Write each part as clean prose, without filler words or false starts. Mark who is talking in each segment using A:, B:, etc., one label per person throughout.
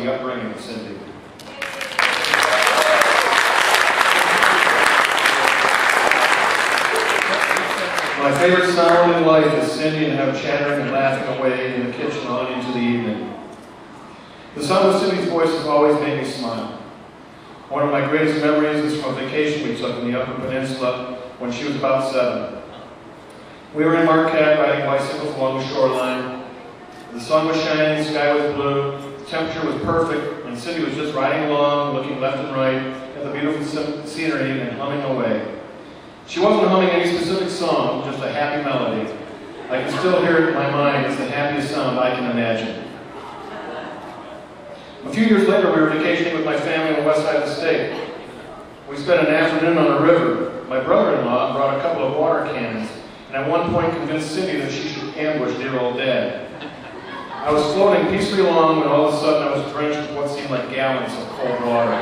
A: the upbringing of Cindy. My favorite sound in life is Cindy and her chattering and laughing away in the kitchen on into the evening. The sound of Cindy's voice has always made me smile. One of my greatest memories is from a vacation we took in the Upper Peninsula when she was about 7. We were in Marquette riding bicycles along the shoreline. The sun was shining, the sky was blue, the temperature was perfect, and Cindy was just riding along, looking left and right at the beautiful scenery and humming away. She wasn't humming any specific song, just a happy melody. I can still hear it in my mind. It's the happiest sound I can imagine. A few years later, we were vacationing with my family on the west side of the state. We spent an afternoon on a river. My brother-in-law brought a couple of water cannons, and at one point convinced Cindy that she should ambush dear old Dad. I was floating peacefully along when all of a sudden I was drenched with what seemed like gallons of cold water.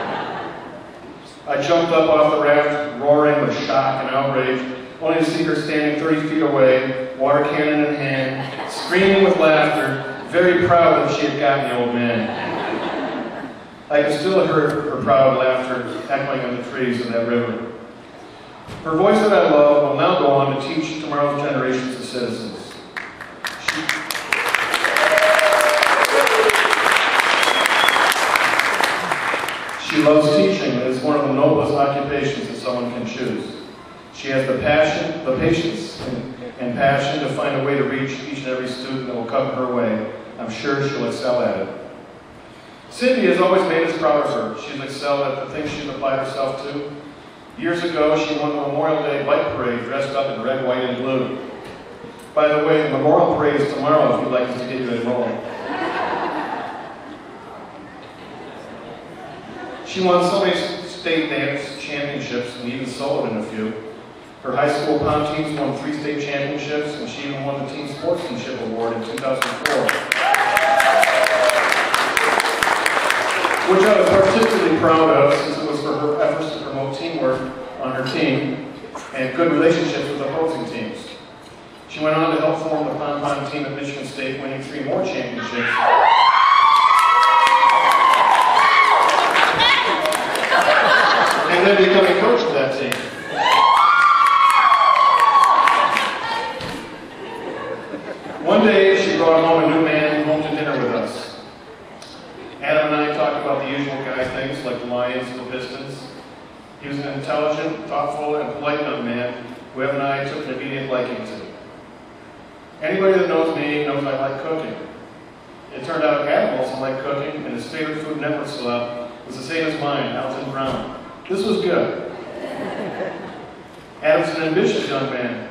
A: I jumped up off the raft, roaring with shock and outrage, only to see her standing 30 feet away, water cannon in hand, screaming with laughter, very proud that she had gotten the old man. I can still hear her proud laughter echoing in the trees of that river. Her voice that I love will now go on to teach tomorrow's generations of citizens. She loves teaching, and is one of the noblest occupations that someone can choose. She has the passion, the patience, and passion to find a way to reach each and every student that will come her way. I'm sure she'll excel at it. Cindy has always made us proud of her. She's excelled at the things she's applied herself to. Years ago, she won the Memorial Day Bike Parade dressed up in red, white, and blue. By the way, the Memorial Parade is tomorrow if you'd like to get you enrolled. She won so many state dance championships and even soloed in a few. Her high school pom teams won 3 state championships, and she even won the Team Sportsmanship Award in 2004. Which I was particularly proud of, since it was for her efforts to promote teamwork on her team and good relationships with opposing teams. She went on to help form the pom-pom team at Michigan State, winning 3 more championships. And then becoming coach of that team. One day, she brought home a new man home to dinner with us. Adam and I talked about the usual guy things like the Lions and the Pistons. He was an intelligent, thoughtful, and polite young man who Evan and I took an immediate liking to. Anybody that knows me knows I like cooking. It turned out Adam also liked cooking, and his favorite Food Network celeb was the same as mine, Alton Brown. This was good. Adam's an ambitious young man.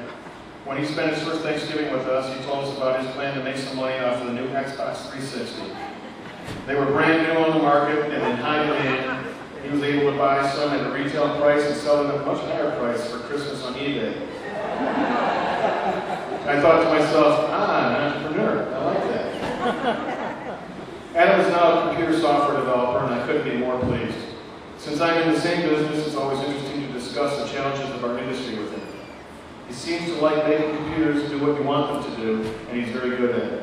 A: When he spent his first Thanksgiving with us, he told us about his plan to make some money off of the new Xbox 360. They were brand new on the market and in high demand. He was able to buy some at a retail price and sell them at a much higher price for Christmas on eBay. I thought to myself, an entrepreneur, I like that. Adam is now a computer software developer, and I couldn't be more pleased. Since I'm in the same business, it's always interesting to discuss the challenges of our industry with him. He seems to like making computers do what you want them to do, and he's very good at it.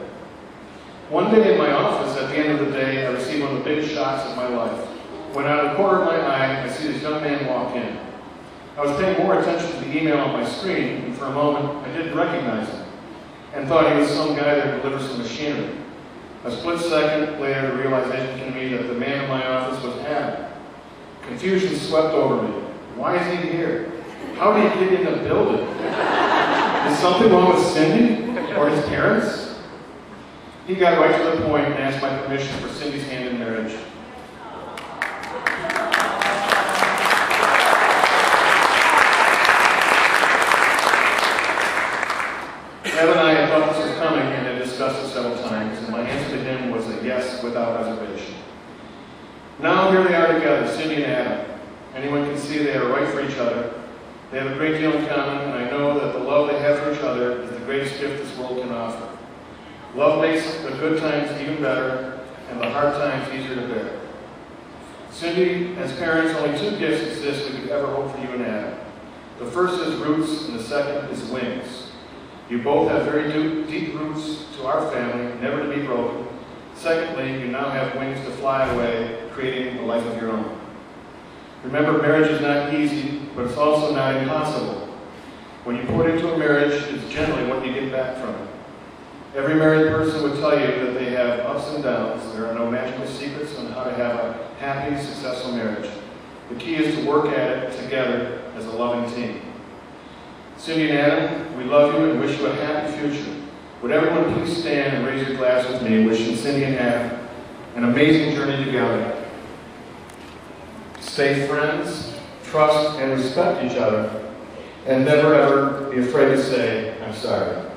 A: One day in my office, at the end of the day, I received one of the biggest shocks of my life. When out of the corner of my eye, I see this young man walk in. I was paying more attention to the email on my screen, and for a moment, I didn't recognize him, and thought he was some guy that delivers some machinery. A split second later, the realization came to me that the man in my office was Adam. Confusion swept over me. Why is he here? How did he get in the building? Is something wrong with Cindy? Or his parents? He got right to the point and asked my permission for Cindy's hand in marriage. Evan and I had thought this was coming and had discussed it several times, and my answer to him was a yes without reservation. Now here they are together, Cindy and Adam. Anyone can see they are right for each other. They have a great deal in common, and I know that the love they have for each other is the greatest gift this world can offer. Love makes the good times even better, and the hard times easier to bear. Cindy, as parents, only 2 gifts exist we could ever hope for you and Adam. The first is roots, and the second is wings. You both have very deep roots to our family, never to be broken. Secondly, you now have wings to fly away, creating a life of your own. Remember, marriage is not easy, but it's also not impossible. When you put into a marriage, it's generally what you get back from it. Every married person would tell you that they have ups and downs. There are no magical secrets on how to have a happy, successful marriage. The key is to work at it together as a loving team. Cindy and Adam, we love you and wish you a happy future. Would everyone please stand and raise your glass with me, wishing Cindy and Adam an amazing journey together. Stay friends, trust and respect each other, and never ever be afraid to say, I'm sorry.